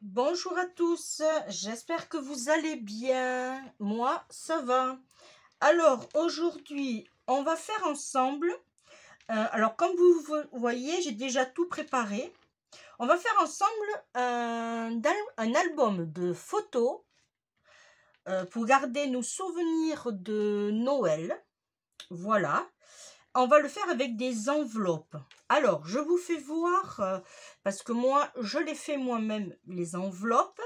Bonjour à tous, j'espère que vous allez bien. Moi, ça va. Alors, aujourd'hui, on va faire ensemble. Alors, comme vous voyez, j'ai déjà tout préparé. On va faire ensemble un album de photos pour garder nos souvenirs de Noël. Voilà. On va le faire avec des enveloppes. Alors, je vous fais voir, parce que moi, je les fais moi-même, les enveloppes.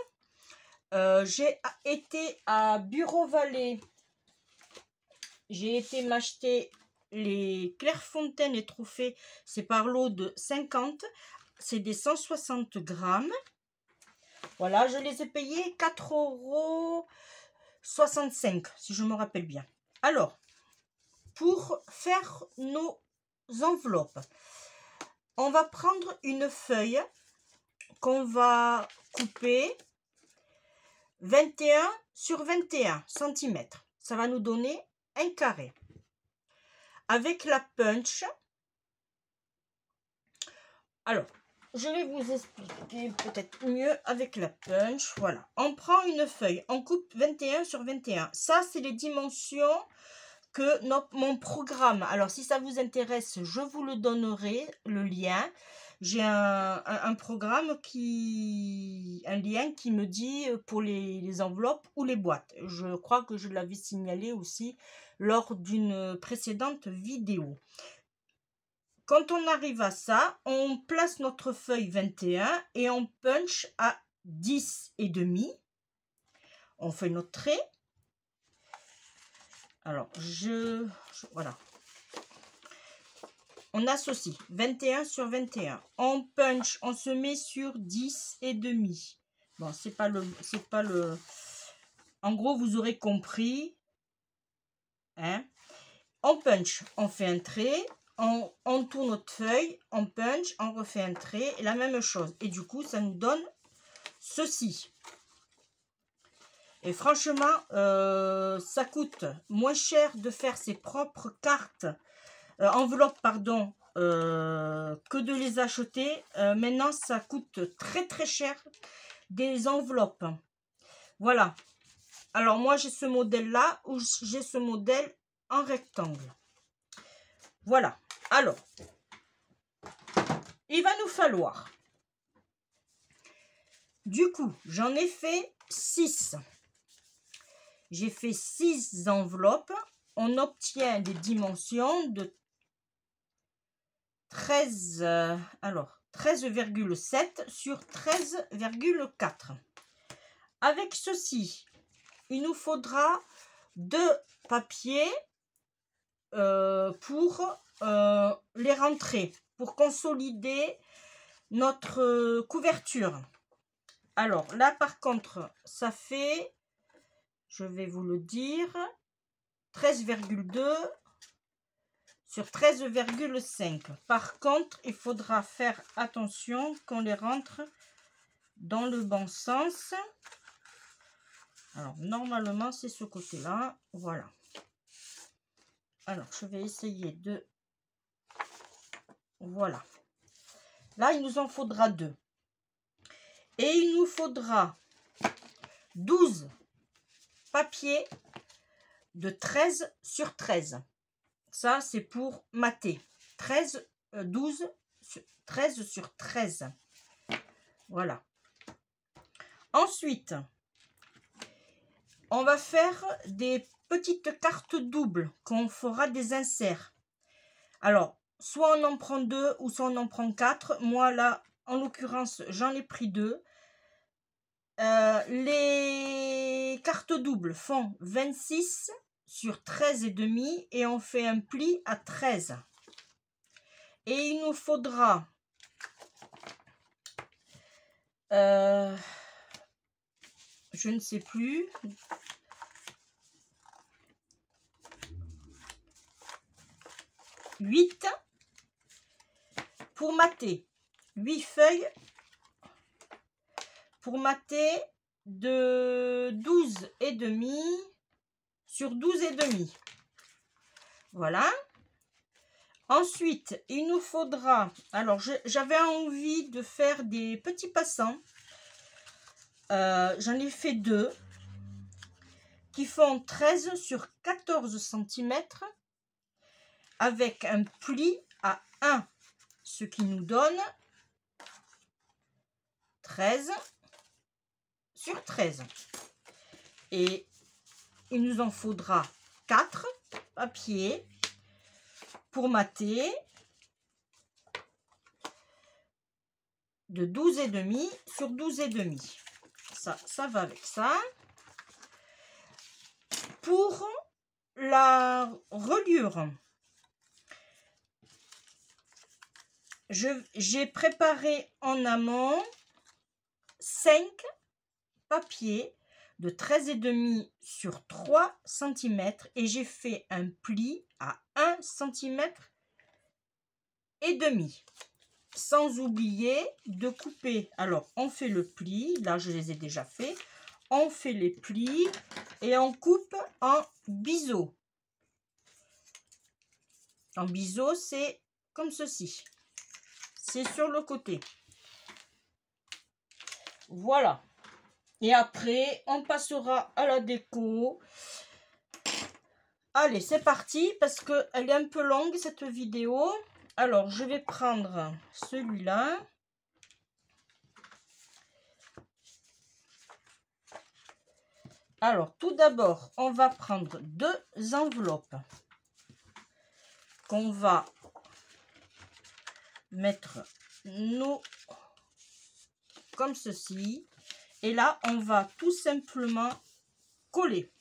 J'ai été à Bureau Vallée. J'ai été m'acheter les Clairefontaine et Trophée. C'est par lot de 50. C'est des 160 grammes. Voilà, je les ai payés 4,65 €, si je me rappelle bien. Alors, pour faire nos enveloppes, on va prendre une feuille qu'on va couper 21 sur 21 cm. Ça va nous donner un carré. Avec la punch, alors, je vais vous expliquer peut-être mieux avec la punch. Voilà, on prend une feuille, on coupe 21 sur 21. Ça, c'est les dimensions que mon programme. Alors, si ça vous intéresse, je vous le donnerai, le lien. J'ai un programme un lien qui me dit pour les enveloppes ou les boîtes. Je crois que je l'avais signalé aussi lors d'une précédente vidéo. Quand on arrive à ça, on place notre feuille 21 et on punch à 10,5. On fait notre trait. Alors, voilà. On associe 21 sur 21. On punch, on se met sur 10,5. Bon, c'est pas le. En gros, vous aurez compris. Hein? On punch, on fait un trait. On tourne notre feuille, on punch, on refait un trait, et la même chose. Et du coup, ça nous donne ceci. Et franchement, ça coûte moins cher de faire ses propres cartes, enveloppes, pardon, que de les acheter. Maintenant, ça coûte très très cher des enveloppes. Voilà. Alors, moi, j'ai ce modèle-là, ou j'ai ce modèle en rectangle. Voilà. Alors, il va nous falloir, du coup, j'en ai fait 6. J'ai fait 6 enveloppes. On obtient des dimensions de 13,7 sur 13,4. Avec ceci, il nous faudra 2 papiers pour les rentrer, pour consolider notre couverture. Alors là, par contre, ça fait, je vais vous le dire, 13,2 sur 13,5. Par contre, il faudra faire attention qu'on les rentre dans le bon sens. Alors, normalement, c'est ce côté-là. Voilà. Alors, je vais essayer de... Voilà. Là, il nous en faudra 2. Et il nous faudra 12 papiers de 13 sur 13. Ça, c'est pour mater. 13 sur 13. Voilà. Ensuite, on va faire des petites cartes doubles qu'on fera des inserts. Alors, soit on en prend 2 ou soit on en prend 4. Moi, là, en l'occurrence, j'en ai pris 2. Les cartes doubles font 26 sur 13,5 et on fait un pli à 13. Et il nous faudra je ne sais plus, 8 pour mater, 8 feuilles pour mater de 12,5 sur 12,5. Voilà. Ensuite, il nous faudra, alors j'avais envie de faire des petits passants. j'en ai fait deux qui font 13 sur 14 cm avec un pli à 1, ce qui nous donne 13 sur 13. Et il nous en faudra 4 papiers pour mater de 12,5 sur 12,5. Ça va avec ça. Pour la reliure, j'ai préparé en amont 5 papiers de 13,5 sur 3 cm et j'ai fait un pli à 1 cm et demi. Sans oublier de couper. Alors, on fait le pli. Là, je les ai déjà fait. On fait les plis et on coupe en biseau. En biseau, c'est comme ceci. C'est sur le côté. Voilà. Et après, on passera à la déco. Allez, c'est parti parce qu'elle est un peu longue cette vidéo. Alors, je vais prendre celui-là. Alors, tout d'abord, on va prendre 2 enveloppes qu'on va mettre comme ceci. Et là, on va tout simplement coller.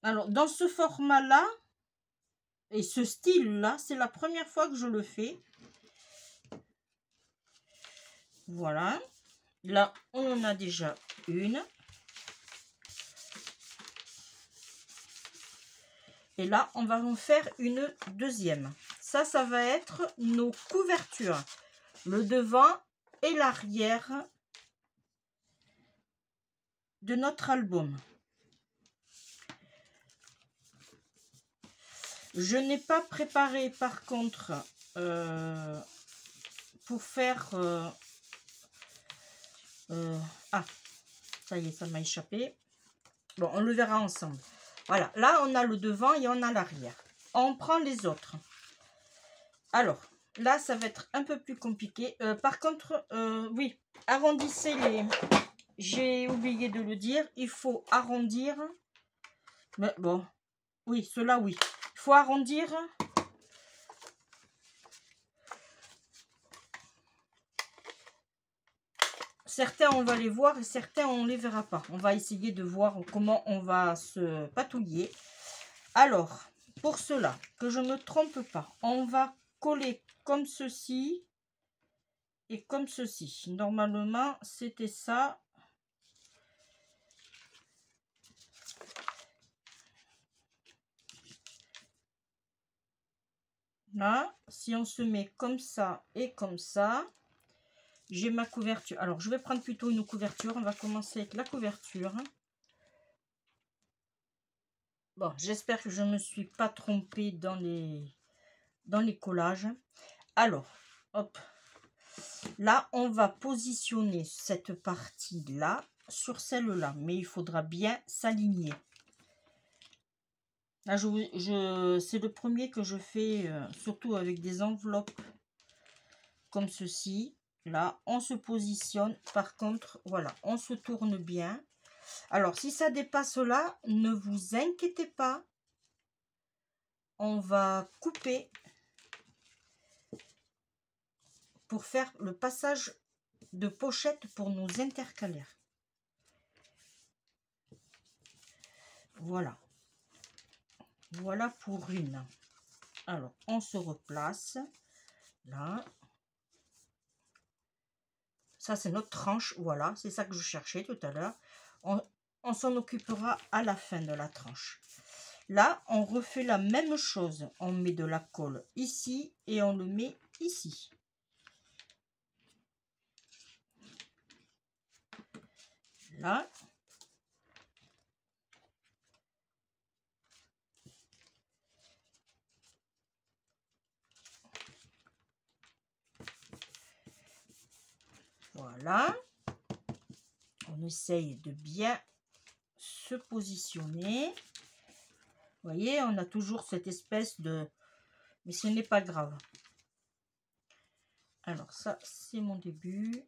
Alors, dans ce format-là et ce style-là, c'est la première fois que je le fais. Voilà. Là, on en a déjà une. Et là, on va en faire une deuxième. Ça va être nos couvertures. Le devant et l'arrière de notre album. Je n'ai pas préparé par contre pour faire... ah, ça y est, ça m'a échappé. Bon, on le verra ensemble. Voilà, là on a le devant et on a l'arrière. On prend les autres. Alors, là ça va être un peu plus compliqué. Par contre, oui, arrondissez les... J'ai oublié de le dire, il faut arrondir. Mais bon, oui, cela oui. Il faut arrondir. Certains, on va les voir et certains, on ne les verra pas. On va essayer de voir comment on va se patouiller. Alors, pour cela, que je ne me trompe pas, on va coller comme ceci et comme ceci. Normalement, c'était ça. Là, si on se met comme ça et comme ça, j'ai ma couverture. Alors, je vais prendre plutôt une couverture. On va commencer avec la couverture. Bon, j'espère que je ne me suis pas trompée dans les collages. Alors, hop. Là, on va positionner cette partie-là sur celle-là. Mais il faudra bien s'aligner. Là, c'est le premier que je fais, surtout avec des enveloppes comme ceci. Là, on se positionne. Par contre, voilà, on se tourne bien. Alors, si ça dépasse là, ne vous inquiétez pas. On va couper pour faire le passage de pochette pour nos intercalaires. Voilà. Voilà pour une. Alors, on se replace. Là. Ça, c'est notre tranche. Voilà, c'est ça que je cherchais tout à l'heure. On s'en occupera à la fin de la tranche. Là, on refait la même chose. On met de la colle ici et on le met ici. Là. Voilà. On essaye de bien se positionner. Vous voyez, on a toujours cette espèce de... Mais ce n'est pas grave. Alors ça, c'est mon début.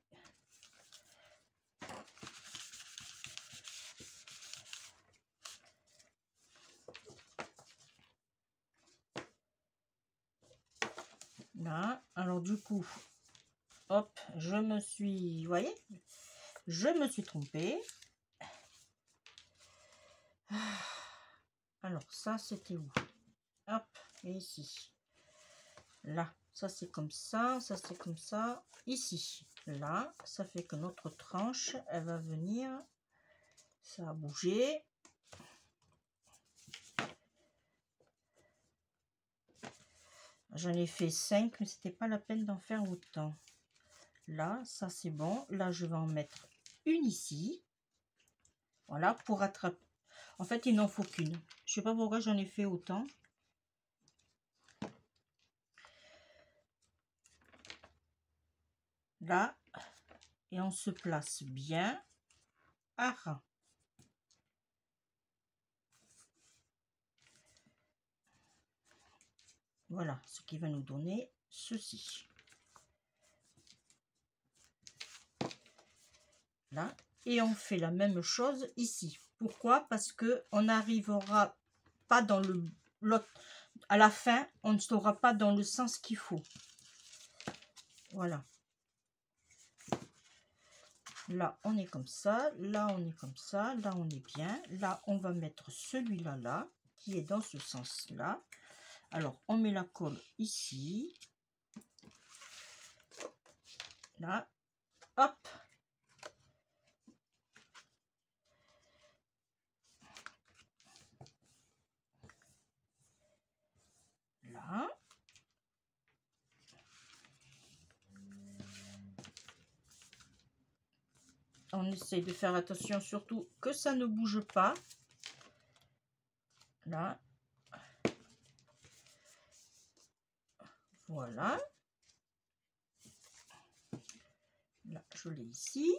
Là, alors du coup, hop, je me suis... Vous voyez, je me suis trompée. Alors ça, c'était où? Hop, et ici. Là, ça c'est comme ça c'est comme ça. Ici, là, ça fait que notre tranche, elle va venir. Ça a bougé. J'en ai fait 5, mais c'était pas la peine d'en faire autant. Là, ça c'est bon. Là, je vais en mettre une ici. Voilà, pour attraper. En fait, il n'en faut qu'une. Je sais pas pourquoi j'en ai fait autant. Là, et on se place bien à ras. Voilà, ce qui va nous donner ceci. Là, et on fait la même chose ici. Pourquoi? Parce que on n'arrivera pas dans l'autre. À la fin, on ne sera pas dans le sens qu'il faut. Voilà. Là, on est comme ça. Là, on est comme ça. Là, on est bien. Là, on va mettre celui-là, là, qui est dans ce sens-là. Alors, on met la colle ici. Là. Hop. Là. On essaye de faire attention surtout que ça ne bouge pas. Là. Voilà. Là, je l'ai ici.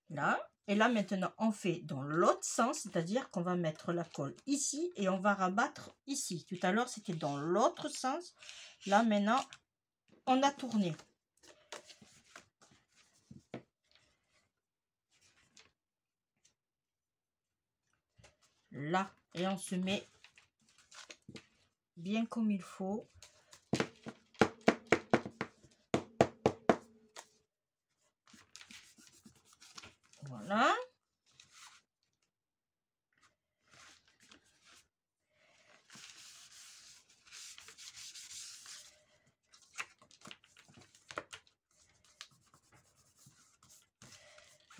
Là. Et là, maintenant, on fait dans l'autre sens, c'est-à-dire qu'on va mettre la colle ici et on va rabattre ici. Tout à l'heure, c'était dans l'autre sens. Là, maintenant, on a tourné. Là, et on se met bien comme il faut. Voilà.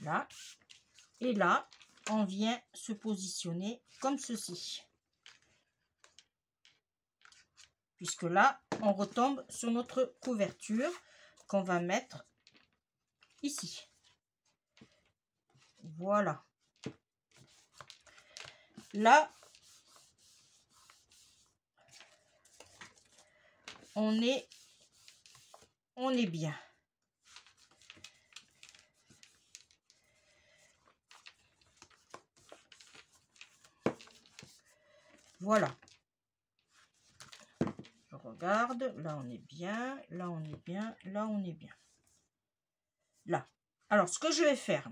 Là. Et là, on vient se positionner comme ceci. Puisque là, on retombe sur notre couverture qu'on va mettre ici. Voilà. Là, on est bien. Voilà. Je regarde. Là, on est bien. Là, on est bien. Là, on est bien. Là. Alors, ce que je vais faire,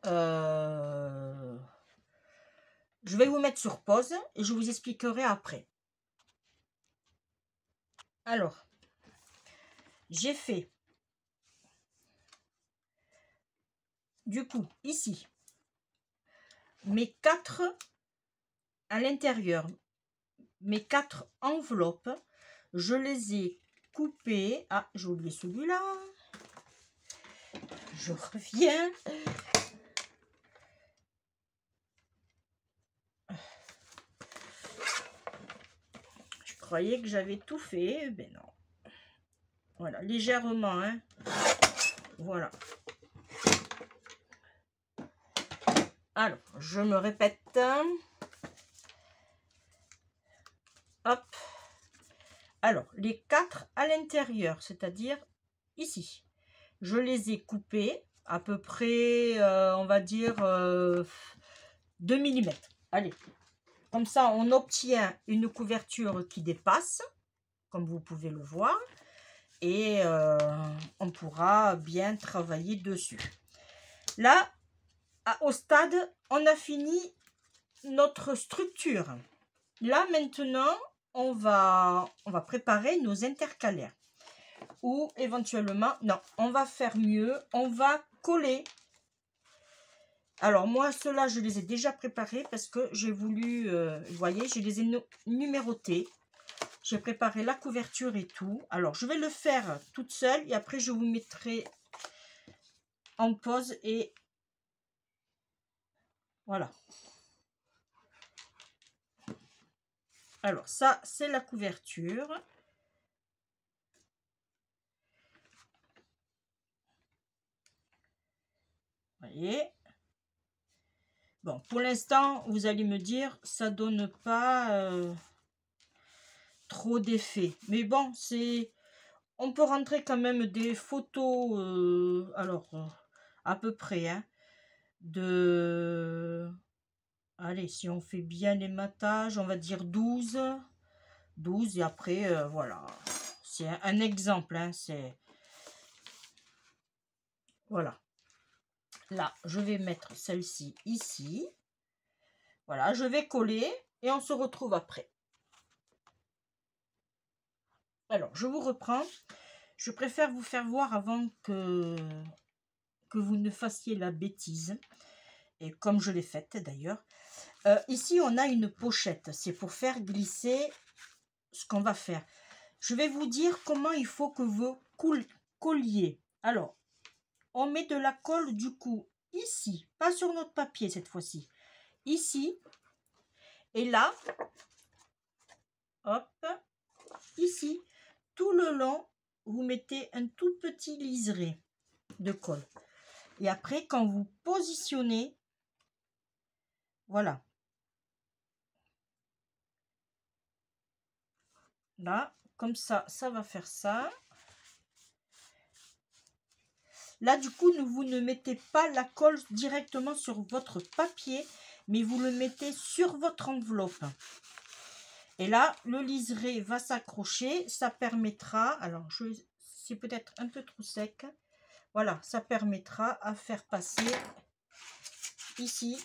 je vais vous mettre sur pause et je vous expliquerai après. Alors, j'ai fait, du coup, ici, mes 4 à l'intérieur, mes 4 enveloppes, je les ai coupées. Ah, j'ai oublié celui-là. Je reviens. Je croyais que j'avais tout fait, ben non. Voilà, légèrement, hein. Voilà. Alors, je me répète. Hop. Alors, les 4 à l'intérieur, c'est-à-dire ici, je les ai coupés à peu près, on va dire, 2 mm. Allez, comme ça, on obtient une couverture qui dépasse, comme vous pouvez le voir, et on pourra bien travailler dessus. Là, au stade, on a fini notre structure. Là, maintenant, on va préparer nos intercalaires. Ou éventuellement, non, on va faire mieux, on va coller. Alors moi, ceux-là, je les ai déjà préparés parce que j'ai voulu, vous voyez, je les ai numérotés. J'ai préparé la couverture et tout. Alors, je vais le faire toute seule et après, je vous mettrai en pause et voilà. Alors, ça, c'est la couverture. Vous voyez. Bon, pour l'instant, vous allez me dire, ça donne pas trop d'effet. Mais bon, on peut rentrer quand même des photos, à peu près, hein, allez, si on fait bien les matages, on va dire 12 et après, voilà. C'est un exemple, hein, c'est... Voilà. Là, je vais mettre celle-ci ici. Voilà, je vais coller et on se retrouve après. Alors, je vous reprends. Je préfère vous faire voir avant que vous ne fassiez la bêtise. Et comme je l'ai faite d'ailleurs. Ici, on a une pochette. C'est pour faire glisser ce qu'on va faire. Je vais vous dire comment il faut que vous colliez. Alors, on met de la colle du coup ici. Pas sur notre papier cette fois-ci. Ici. Et là, hop, ici. Tout le long, vous mettez un tout petit liseré de colle. Et après, quand vous positionnez, voilà. Là, comme ça, ça va faire ça. Là, du coup, vous ne mettez pas la colle directement sur votre papier, mais vous le mettez sur votre enveloppe. Et là, le liseré va s'accrocher. Ça permettra, alors, c'est peut-être un peu trop sec. Voilà, ça permettra à faire passer ici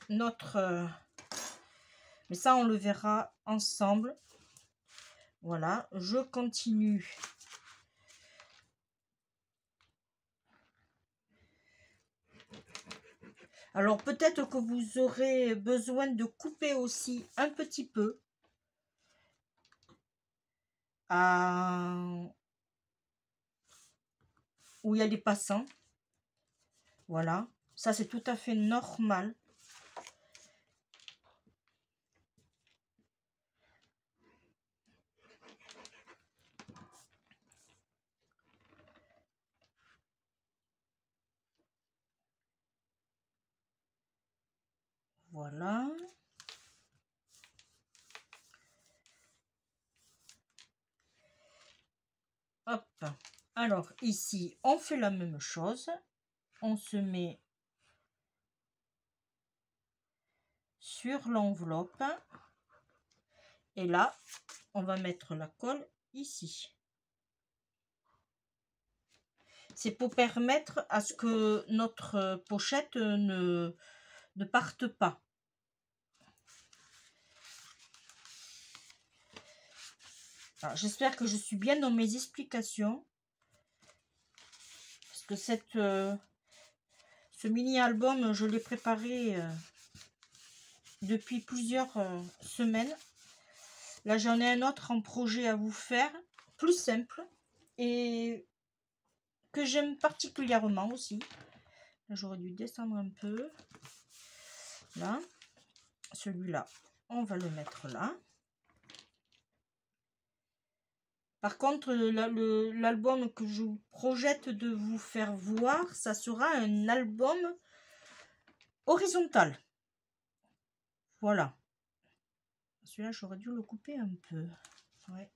notre... mais ça, on le verra ensemble. Voilà, je continue. Alors, peut-être que vous aurez besoin de couper aussi un petit peu. Où il y a des passants. Voilà, ça c'est tout à fait normal. Voilà. Hop. Alors ici, on fait la même chose. On se met sur l'enveloppe. Et là, on va mettre la colle ici. C'est pour permettre à ce que notre pochette ne parte pas. J'espère que je suis bien dans mes explications. Parce que ce mini-album, je l'ai préparé depuis plusieurs semaines. Là, j'en ai un autre en projet à vous faire, plus simple, et que j'aime particulièrement aussi. J'aurais dû descendre un peu. Là, celui-là, on va le mettre là. Par contre, l'album que je projette de vous faire voir, ça sera un album horizontal. Voilà. Celui-là, j'aurais dû le couper un peu. Ouais.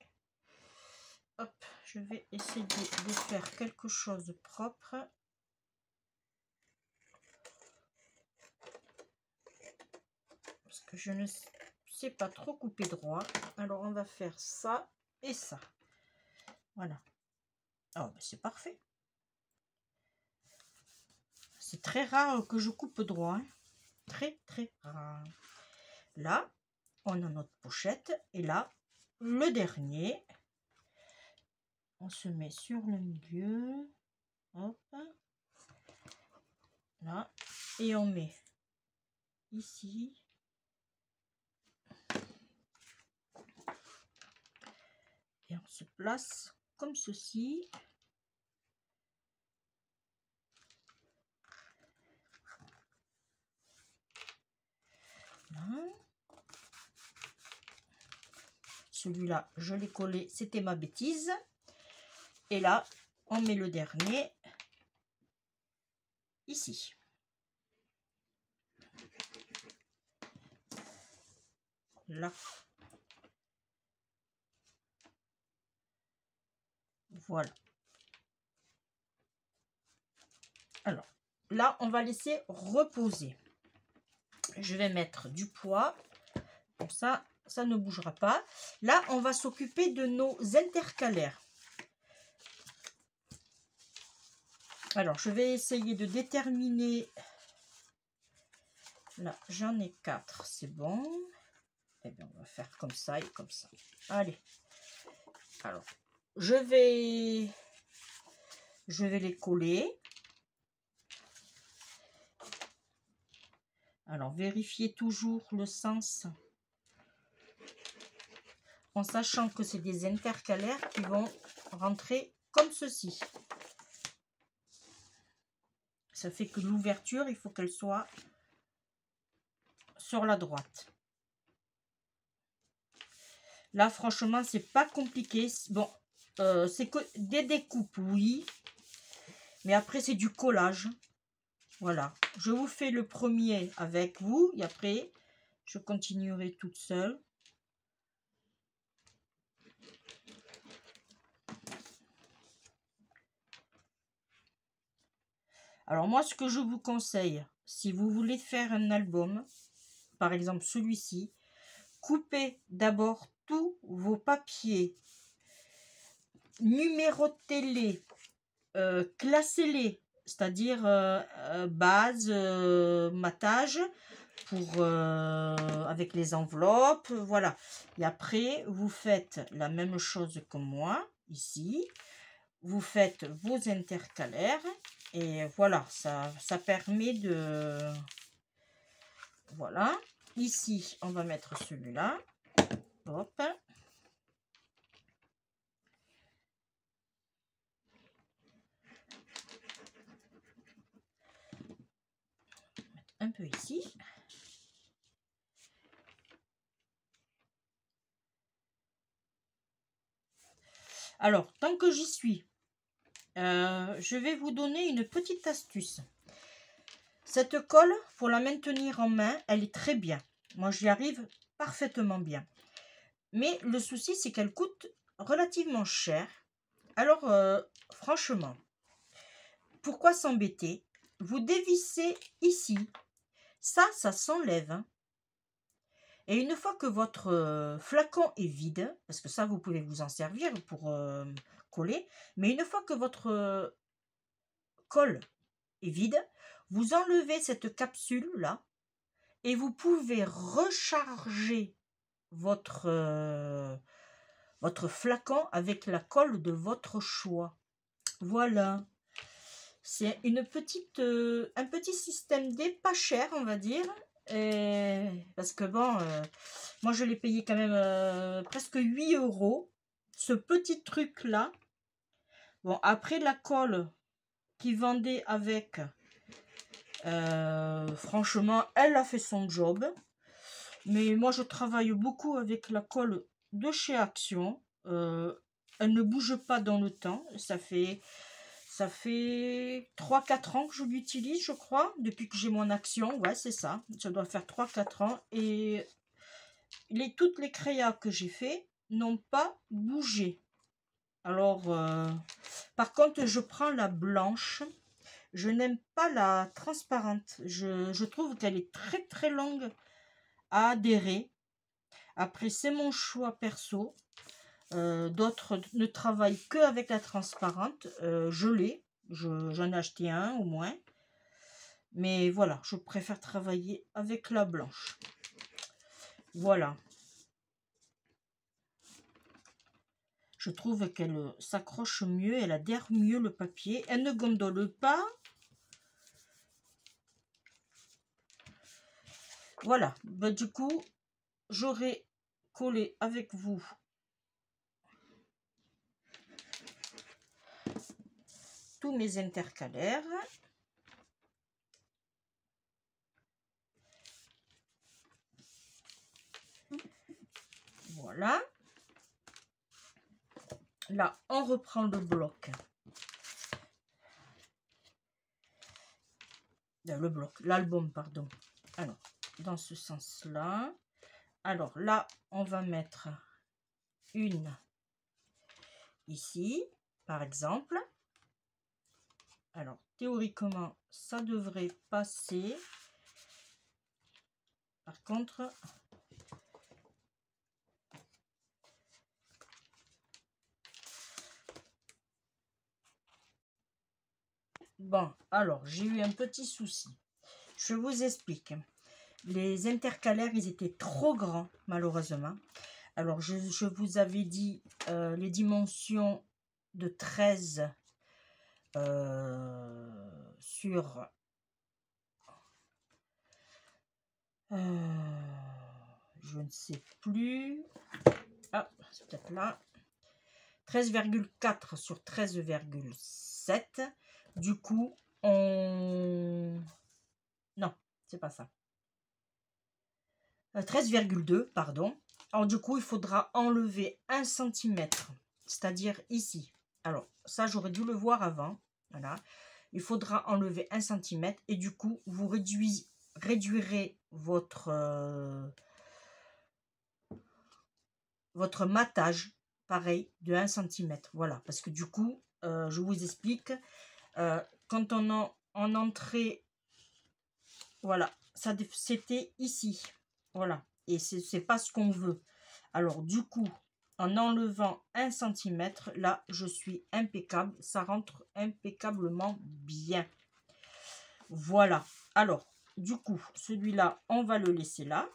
hop, je vais essayer de faire quelque chose de propre. Parce que je ne sais pas trop couper droit. Alors, on va faire ça et ça. Voilà. Oh, ben c'est parfait. C'est très rare que je coupe droit. Hein. Très, très rare. Là, on a notre pochette. Et là, le dernier. On se met sur le milieu. Hop. Là. Et on met ici. Et on se place comme ceci. Là. Celui-là, je l'ai collé, c'était ma bêtise. Et là, on met le dernier ici. Là. Voilà. Alors, là, on va laisser reposer. Je vais mettre du poids. Comme ça, ça ne bougera pas. Là, on va s'occuper de nos intercalaires. Alors, je vais essayer de déterminer. Là, j'en ai 4, c'est bon. Et bien, on va faire comme ça et comme ça. Allez. Alors, je vais les coller. Alors, vérifiez toujours le sens en sachant que c'est des intercalaires qui vont rentrer comme ceci. Ça fait que l'ouverture, il faut qu'elle soit sur la droite. Là, franchement, c'est pas compliqué. Bon, c'est que des découpes, oui. Mais après, c'est du collage. Voilà. Je vous fais le premier avec vous. Et après, je continuerai toute seule. Alors moi, ce que je vous conseille, si vous voulez faire un album, par exemple celui-ci, coupez d'abord tous vos papiers, numérotez-les, classez-les, c'est-à-dire base, matage, pour, avec les enveloppes, voilà. Et après, vous faites la même chose que moi, ici. Vous faites vos intercalaires et voilà, ça permet de... Voilà. Ici, on va mettre celui-là. Hop. Un peu ici. Alors, tant que j'y suis, je vais vous donner une petite astuce. Cette colle, pour la maintenir en main, elle est très bien. Moi, j'y arrive parfaitement bien. Mais le souci, c'est qu'elle coûte relativement cher. Alors, franchement, pourquoi s'embêter? Vous dévissez ici. Ça s'enlève. Hein. Et une fois que votre flacon est vide, parce que ça, vous pouvez vous en servir pour coller, mais une fois que votre colle est vide, vous enlevez cette capsule-là et vous pouvez recharger votre flacon avec la colle de votre choix. Voilà. C'est un petit système D pas cher, on va dire. Parce que bon, moi je l'ai payé quand même presque 8 €. Ce petit truc là. Bon, après la colle qu'ils vendaient avec, franchement, elle a fait son job. Mais moi je travaille beaucoup avec la colle de chez Action. Elle ne bouge pas dans le temps. Ça fait 3-4 ans que je l'utilise, je crois, depuis que j'ai mon Action. Ouais, c'est ça. Ça doit faire 3-4 ans. Et toutes les créas que j'ai fait n'ont pas bougé. Alors, par contre, je prends la blanche. Je n'aime pas la transparente. Je trouve qu'elle est très très longue à adhérer. Après, c'est mon choix perso. D'autres ne travaillent que avec la transparente. Je l'ai. J'en ai acheté un au moins. Mais voilà, je préfère travailler avec la blanche. Voilà. Je trouve qu'elle s'accroche mieux, elle adhère mieux le papier. Elle ne gondole pas. Voilà. Ben, du coup, j'aurai collé avec vous tous mes intercalaires. Voilà. Là, on reprend le bloc. L'album, pardon. Alors, dans ce sens-là. Alors là, on va mettre une ici, par exemple. Alors, théoriquement, ça devrait passer. Par contre, bon, alors, j'ai eu un petit souci. Je vous explique. Les intercalaires, ils étaient trop grands, malheureusement. Alors, je vous avais dit les dimensions de 13 sur... je ne sais plus. Ah, c'est peut-être là. 13,4 sur 13,7. Du coup, on... Non, c'est pas ça. 13,2, pardon. Alors, du coup, il faudra enlever 1 cm, c'est-à-dire ici. Alors, ça, j'aurais dû le voir avant. Voilà. Il faudra enlever 1 cm et du coup, vous réduirez votre matage, pareil, de 1 cm. Voilà, parce que du coup, je vous explique, quand on en entrée, voilà, ça c'était ici. Voilà, et c'est pas ce qu'on veut. Alors, du coup, en enlevant 1 cm, là, je suis impeccable. Ça rentre impeccablement bien. Voilà. Alors, du coup, celui-là, on va le laisser là.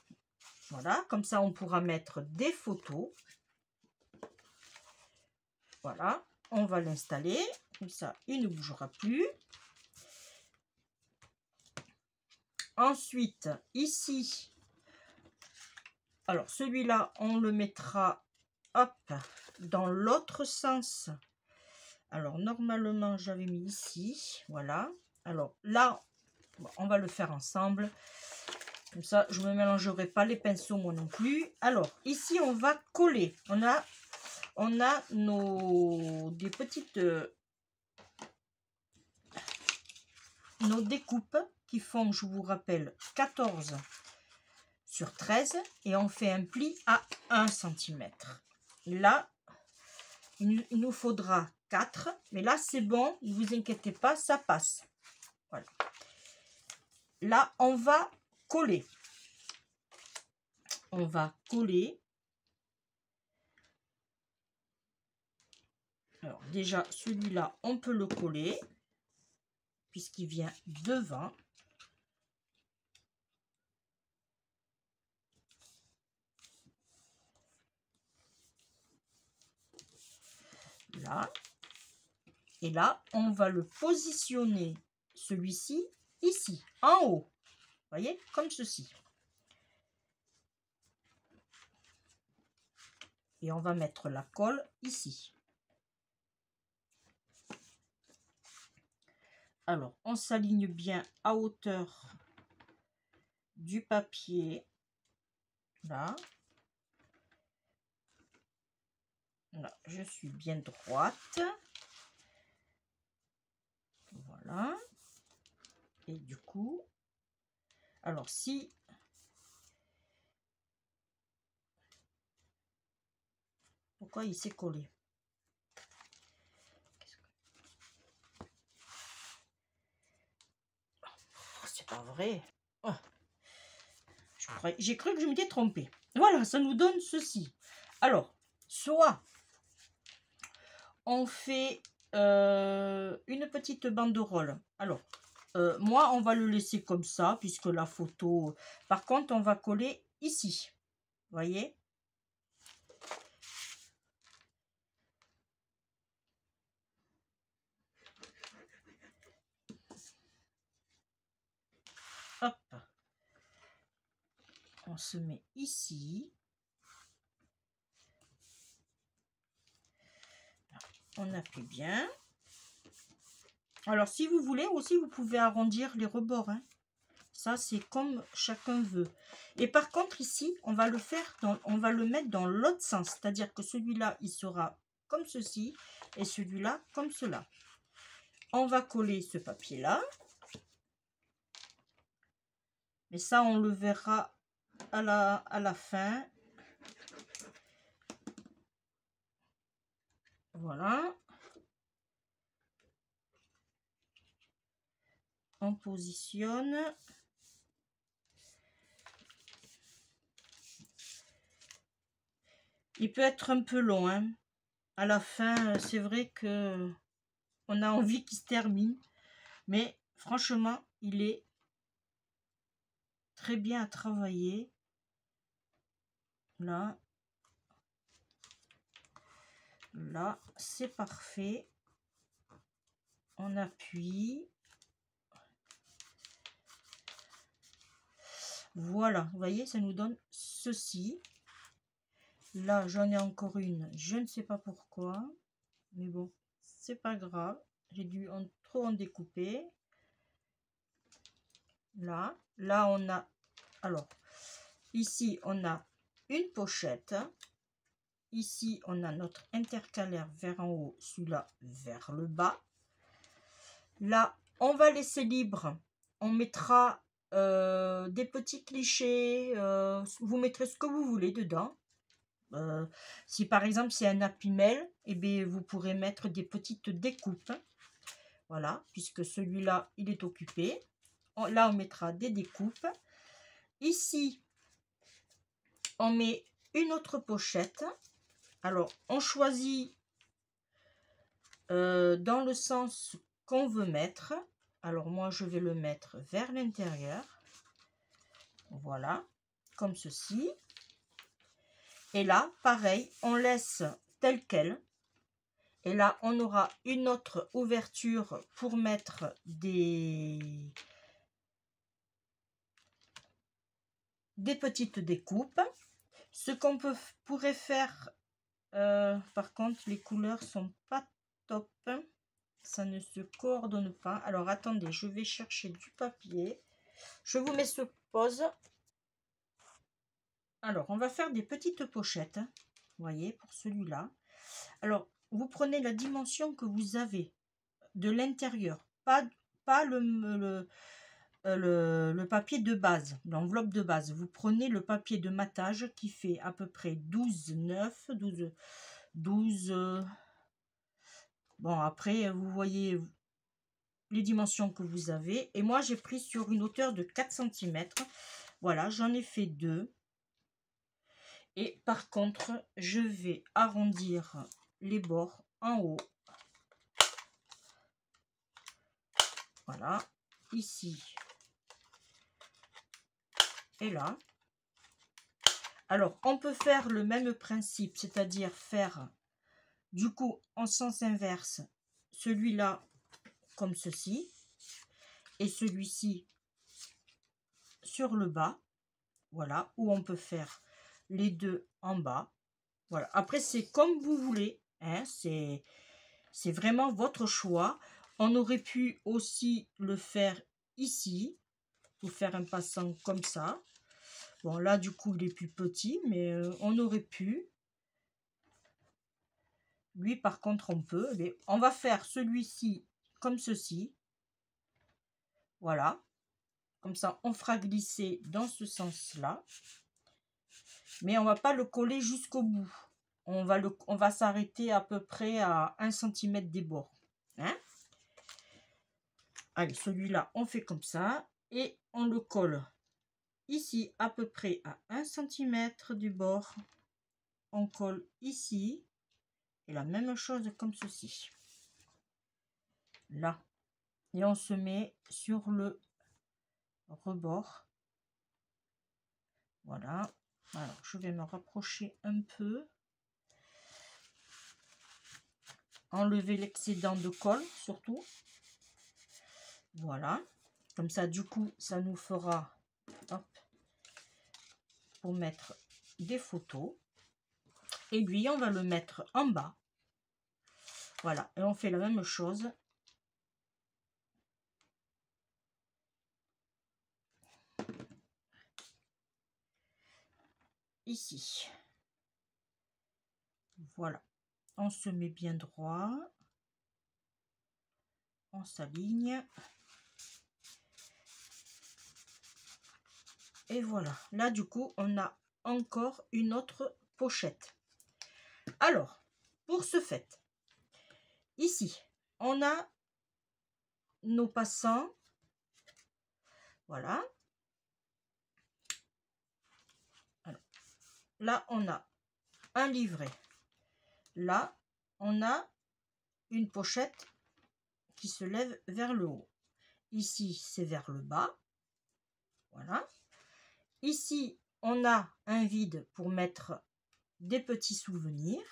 Voilà, comme ça, on pourra mettre des photos. Voilà, on va l'installer. Comme ça, il ne bougera plus. Ensuite, ici, alors celui-là, on le mettra, hop, dans l'autre sens. Alors, normalement, j'avais mis ici, voilà. Alors là, on va le faire ensemble. Comme ça, je ne me mélangerai pas les pinceaux, moi non plus. Alors, ici, on va coller. On a des petites... nos découpes qui font, je vous rappelle, 14 sur 13 et on fait un pli à 1 cm. Là, il nous faudra 4, mais là c'est bon, ne vous inquiétez pas, ça passe. Voilà. Là, on va coller. On va coller. Alors déjà, celui-là, on peut le coller puisqu'il vient devant. Là. Et là, on va le positionner, celui-ci, ici, en haut. Vous voyez, comme ceci. Et on va mettre la colle ici. Alors, on s'aligne bien à hauteur du papier. Là. Là, je suis bien droite. Voilà. Et du coup, alors si... Pourquoi il s'est collé? vrai. Oh, j'ai cru que je m'étais trompée. Voilà, ça nous donne ceci. Alors, soit on fait une petite banderole. Alors, moi, on va le laisser comme ça, puisque la photo... Par contre, on va coller ici. Vous voyez? Hop. On se met ici. On appuie bien. Alors, si vous voulez aussi, vous pouvez arrondir les rebords. Hein. Ça, c'est comme chacun veut. Et par contre, ici, on va le faire, on va le mettre dans l'autre sens. C'est-à-dire que celui-là, il sera comme ceci. Et celui-là, comme cela. On va coller ce papier-là. Mais ça, on le verra à la fin. Voilà. On positionne. Il peut être un peu long. Hein. À la fin, c'est vrai que on a envie qu'il se termine. Mais franchement, il est très bien à travailler. Là. Là, c'est parfait. On appuie. Voilà, vous voyez, ça nous donne ceci. Là, j'en ai encore une. Je ne sais pas pourquoi. Mais bon, c'est pas grave. J'ai dû trop en découper. Là, on a... Alors, ici, on a une pochette. Ici, on a notre intercalaire vers en haut, celui-là vers le bas. Là, on va laisser libre. On mettra des petits clichés. Vous mettrez ce que vous voulez dedans. Si par exemple c'est un Happy Mail, eh bien, vous pourrez mettre des petites découpes. Voilà, puisque celui-là, il est occupé. Là, on mettra des découpes. Ici, on met une autre pochette. Alors, on choisit dans le sens qu'on veut mettre. Alors, moi, je vais le mettre vers l'intérieur. Voilà, comme ceci. Et là, pareil, on laisse tel quel. Et là, on aura une autre ouverture pour mettre des petites découpes. Ce qu'on pourrait faire, par contre, les couleurs sont pas top. Ça ne se coordonne pas. Alors, attendez, je vais chercher du papier. Je vous mets sur pause. Alors, on va faire des petites pochettes. Vous voyez, pour celui-là. Alors, vous prenez la dimension que vous avez de l'intérieur. Pas le papier de base, l'enveloppe de base. Vous prenez le papier de matage qui fait à peu près 12,9, 12. Bon, après, vous voyez les dimensions que vous avez. Et moi, j'ai pris sur une hauteur de 4 cm. Voilà, j'en ai fait 2. Et par contre, je vais arrondir les bords en haut. Voilà, ici et là. Alors, on peut faire le même principe, c'est-à-dire faire du coup en sens inverse, celui-là comme ceci, et celui-ci sur le bas. Voilà, où on peut faire les deux en bas. Voilà, après c'est comme vous voulez, hein, c'est vraiment votre choix. On aurait pu aussi le faire ici, pour faire un passant comme ça. Bon, là, du coup, il est plus petit, mais on aurait pu. Lui, par contre, on peut. Mais on va faire celui-ci comme ceci. Voilà. Comme ça, on fera glisser dans ce sens-là. Mais on ne va pas le coller jusqu'au bout. On va s'arrêter à peu près à 1 cm des bords. Hein? Allez, celui-là, on fait comme ça. et on le colle ici à peu près à 1 cm du bord. On colle ici et la même chose comme ceci. Là. Et on se met sur le rebord. Voilà. Alors, je vais me rapprocher un peu. Enlever l'excédent de colle, surtout. Voilà. Comme ça, du coup, ça nous fera... Hop, pour mettre des photos. Et lui, on va le mettre en bas. Voilà. Et on fait la même chose. Ici. Voilà. On se met bien droit. On s'aligne. Et voilà. Là, du coup, on a encore une autre pochette. Alors, pour ce fait, ici, on a nos passants. Voilà. Alors, là, on a un livret. Là, on a une pochette qui se lève vers le haut. Ici, c'est vers le bas. Voilà. Ici, on a un vide pour mettre des petits souvenirs.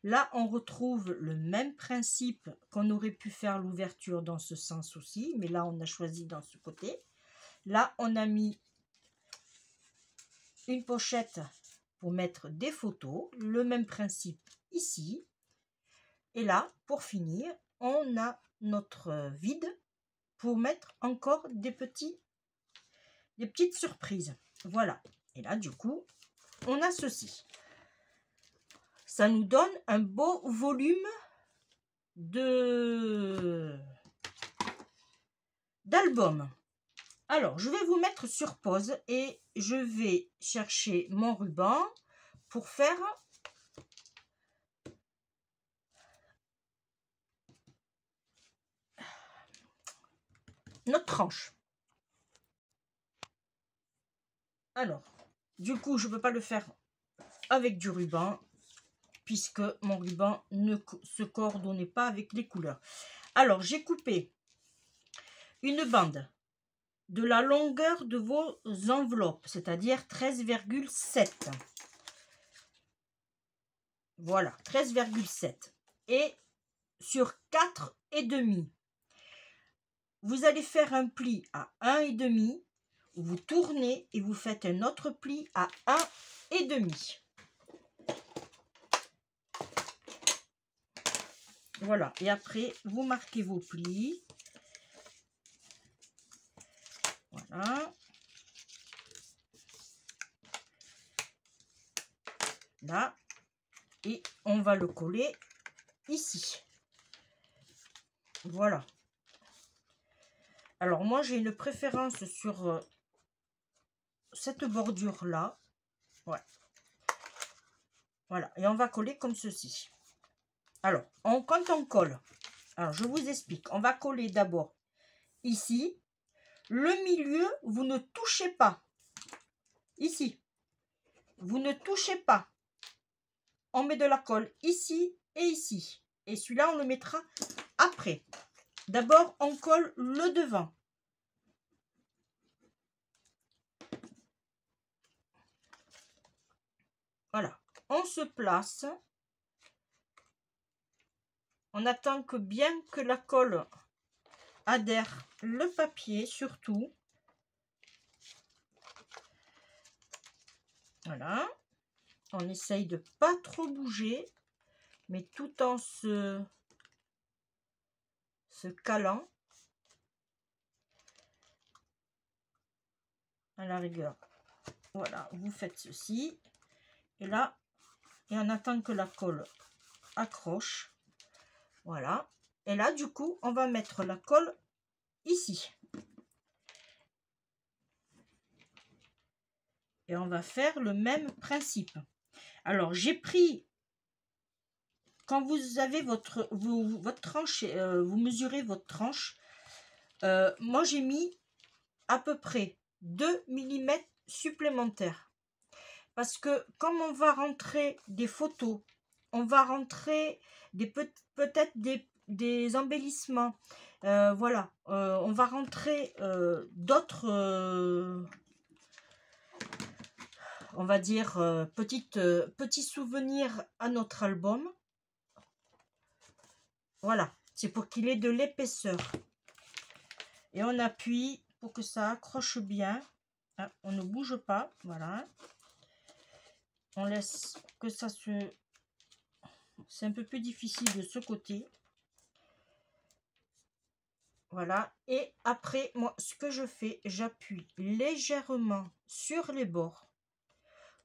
Là, on retrouve le même principe qu'on aurait pu faire l'ouverture dans ce sens aussi. Mais là, on a choisi dans ce côté. Là, on a mis une pochette pour mettre des photos. Le même principe ici. Et là, pour finir, on a notre vide pour mettre encore des petites surprises. Voilà. Et là, du coup, on a ceci. Ça nous donne un beau volume d'album. Alors, je vais vous mettre sur pause et je vais chercher mon ruban pour faire notre tranche. Alors, du coup, je ne peux pas le faire avec du ruban puisque mon ruban ne se coordonnait pas avec les couleurs. Alors, j'ai coupé une bande de la longueur de vos enveloppes, c'est-à-dire 13,7. Voilà, 13,7. Et sur 4,5. Vous allez faire un pli à 1,5. Vous tournez et vous faites un autre pli à 1,5. Voilà, et après, vous marquez vos plis. Voilà. Là. Et on va le coller ici. Voilà. Alors, moi, j'ai une préférence sur cette bordure-là. Ouais. Voilà. Et on va coller comme ceci. Alors, quand on colle, alors je vous explique. On va coller d'abord ici. Le milieu, vous ne touchez pas. Ici. Vous ne touchez pas. On met de la colle ici et ici. Et celui-là, on le mettra après. D'abord, on colle le devant. Voilà. On se place. On attend que bien que la colle adhère le papier, surtout. Voilà. On essaye de pas trop bouger, mais tout en se calant. À la rigueur. Voilà, vous faites ceci. Et là, et on attend que la colle accroche. Voilà. Et là, du coup, on va mettre la colle ici. Et on va faire le même principe. Alors, j'ai pris, quand vous avez votre tranche, vous mesurez votre tranche. Moi, j'ai mis à peu près 2 millimètres supplémentaires. Parce que comme on va rentrer des photos, on va rentrer peut-être des embellissements. Voilà, on va rentrer d'autres, on va dire, petits souvenirs à notre album. Voilà, c'est pour qu'il ait de l'épaisseur. Et on appuie pour que ça accroche bien. Ah, on ne bouge pas, voilà. On laisse que ça se... C'est un peu plus difficile de ce côté. Voilà. Et après, moi, ce que je fais, j'appuie légèrement sur les bords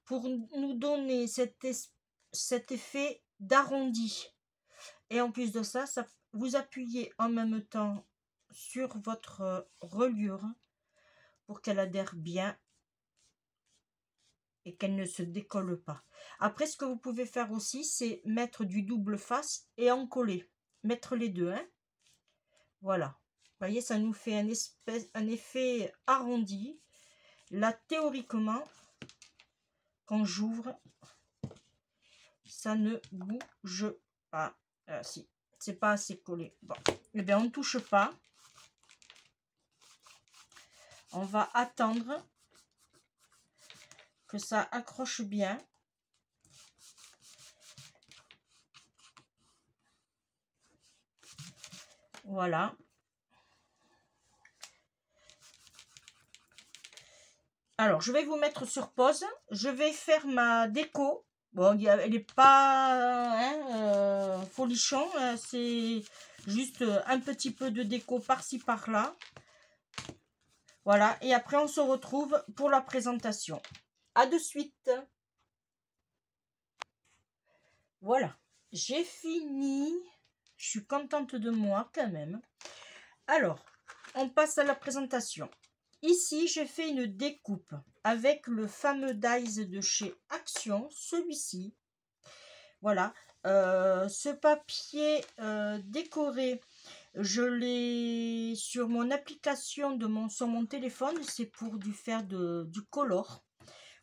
pour nous donner cet effet d'arrondi. Et en plus de ça, vous appuyez en même temps sur votre reliure pour qu'elle adhère bien et qu'elle ne se décolle pas. Après, ce que vous pouvez faire aussi, c'est mettre du double face et en coller. Mettre les deux, hein. Voilà. Vous voyez, ça nous fait un effet arrondi. Là, théoriquement, quand j'ouvre, ça ne bouge pas. Si, c'est pas assez collé. Bon, eh bien, on ne touche pas. On va attendre que ça accroche bien. Voilà. Alors, je vais vous mettre sur pause. Je vais faire ma déco. Bon, elle n'est pas folichon. C'est juste un petit peu de déco par-ci, par-là. Voilà. Et après, on se retrouve pour la présentation. À de suite. Voilà. J'ai fini. Je suis contente de moi quand même. Alors, on passe à la présentation. Ici, j'ai fait une découpe avec le fameux dies de chez Action, celui-ci. Voilà, ce papier décoré, je l'ai sur mon application sur mon téléphone. C'est pour faire du color.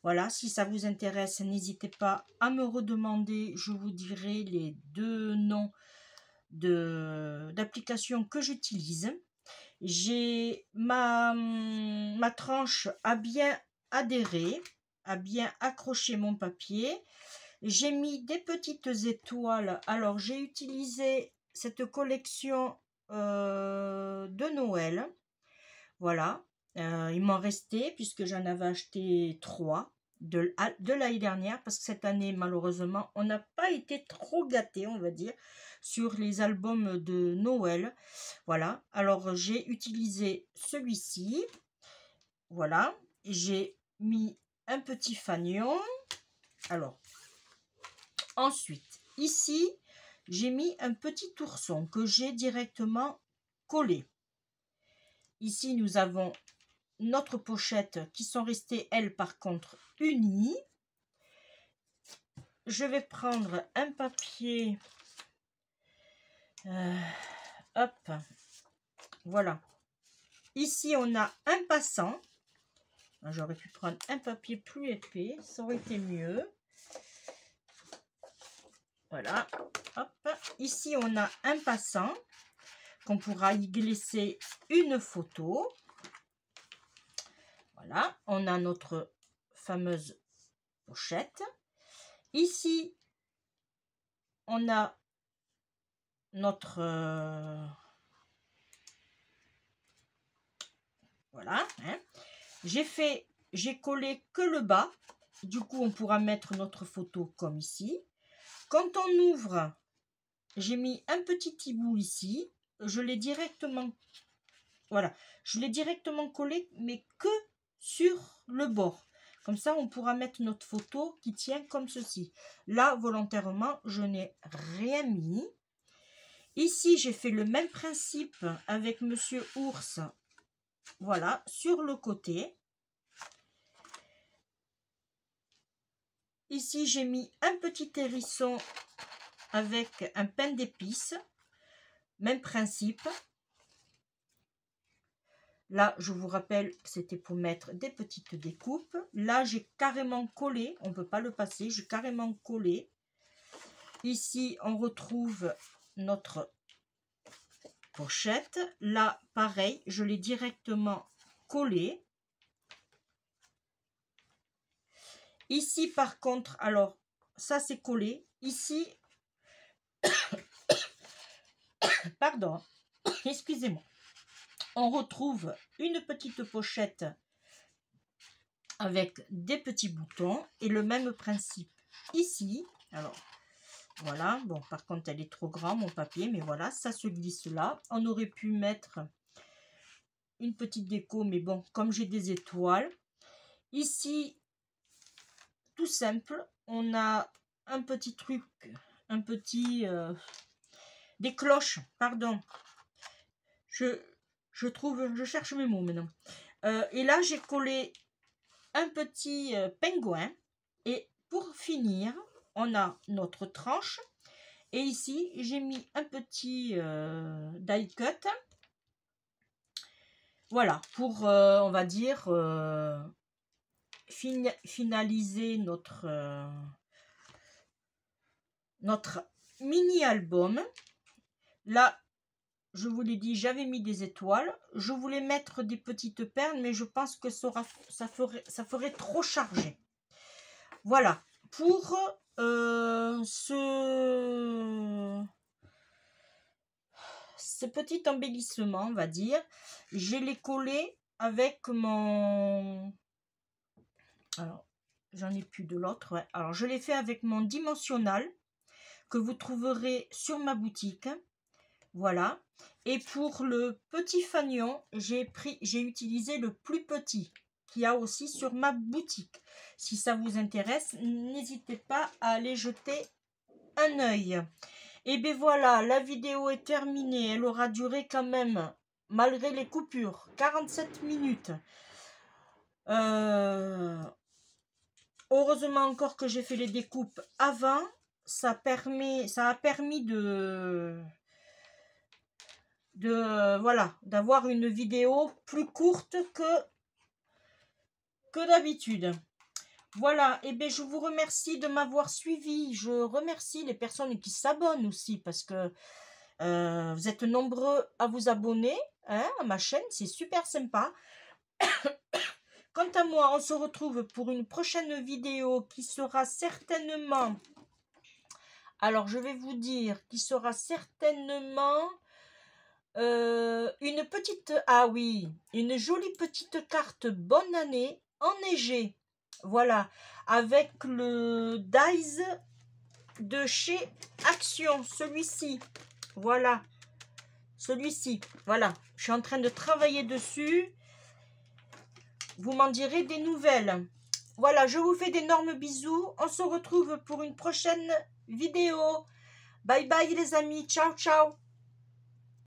Voilà, si ça vous intéresse, n'hésitez pas à me redemander. Je vous dirai les 2 noms d'applications que j'utilise. J'ai ma tranche a bien adhéré, a bien accroché mon papier. J'ai mis des petites étoiles. Alors, j'ai utilisé cette collection de Noël. Voilà. Il m'en restait puisque j'en avais acheté 3 de l'année dernière. Parce que cette année, malheureusement, on n'a pas été trop gâtés, on va dire, sur les albums de Noël. Voilà. Alors, j'ai utilisé celui-ci. Voilà. J'ai mis un petit fanion. Alors, ensuite, ici, j'ai mis un petit ourson que j'ai directement collé. Ici, nous avons notre pochette qui sont restées, elles, par contre, unies. Je vais prendre un papier. Hop. Voilà. Ici, on a un passant. J'aurais pu prendre un papier plus épais. Ça aurait été mieux. Voilà. Hop. Ici, on a un passant qu'on pourra y glisser une photo. Voilà. On a notre fameuse pochette. Ici, on a notre... voilà. Hein. J'ai collé que le bas. Du coup, on pourra mettre notre photo comme ici. Quand on ouvre, j'ai mis un petit hibou ici. Je l'ai directement... Voilà. Je l'ai directement collé, mais que sur le bord. Comme ça, on pourra mettre notre photo qui tient comme ceci. Là, volontairement, je n'ai rien mis. Ici, j'ai fait le même principe avec Monsieur Ours. Voilà, sur le côté. Ici, j'ai mis un petit hérisson avec un pain d'épices. Même principe. Là, je vous rappelle que c'était pour mettre des petites découpes. Là, j'ai carrément collé. On ne peut pas le passer. J'ai carrément collé. Ici, on retrouve notre pochette. Là, pareil, je l'ai directement collé. Ici, par contre, alors, ça c'est collé. Ici, pardon, excusez-moi. On retrouve une petite pochette avec des petits boutons et le même principe ici. Alors, voilà. Bon, par contre, elle est trop grande, mon papier, mais voilà, ça se glisse là. On aurait pu mettre une petite déco, mais bon, comme j'ai des étoiles. Ici, tout simple, on a un petit truc, un petit... des cloches, pardon. Je trouve, je cherche mes mots maintenant. Et là, j'ai collé un petit pingouin. Et pour finir, on a notre tranche. Et ici, j'ai mis un petit die cut. Voilà, pour, on va dire, finaliser notre mini-album. Là, je vous l'ai dit, j'avais mis des étoiles. Je voulais mettre des petites perles, mais je pense que ça ferait trop chargé. Voilà, pour ce petit embellissement, on va dire, je l'ai collé avec mon... Alors, j'en ai plus de l'autre. Ouais. Alors, je l'ai fait avec mon dimensionnel que vous trouverez sur ma boutique. Voilà. Et pour le petit fanion, j'ai utilisé le plus petit qu'il y a aussi sur ma boutique. Si ça vous intéresse, n'hésitez pas à aller jeter un œil. Et bien voilà, la vidéo est terminée. Elle aura duré quand même, malgré les coupures, 47 minutes. Heureusement encore que j'ai fait les découpes avant. Ça a permis voilà, d'avoir une vidéo plus courte que d'habitude. Voilà, et bien je vous remercie de m'avoir suivi. Je remercie les personnes qui s'abonnent aussi parce que vous êtes nombreux à vous abonner à ma chaîne, c'est super sympa. Quant à moi, on se retrouve pour une prochaine vidéo qui sera certainement... Alors, je vais vous dire qui sera certainement... une petite... Ah oui, une jolie petite carte bonne année enneigée. Voilà, avec le dies de chez Action, celui-ci. Voilà, celui-ci. Voilà, je suis en train de travailler dessus. Vous m'en direz des nouvelles. Voilà, je vous fais d'énormes bisous. On se retrouve pour une prochaine vidéo. Bye bye les amis. Ciao, ciao.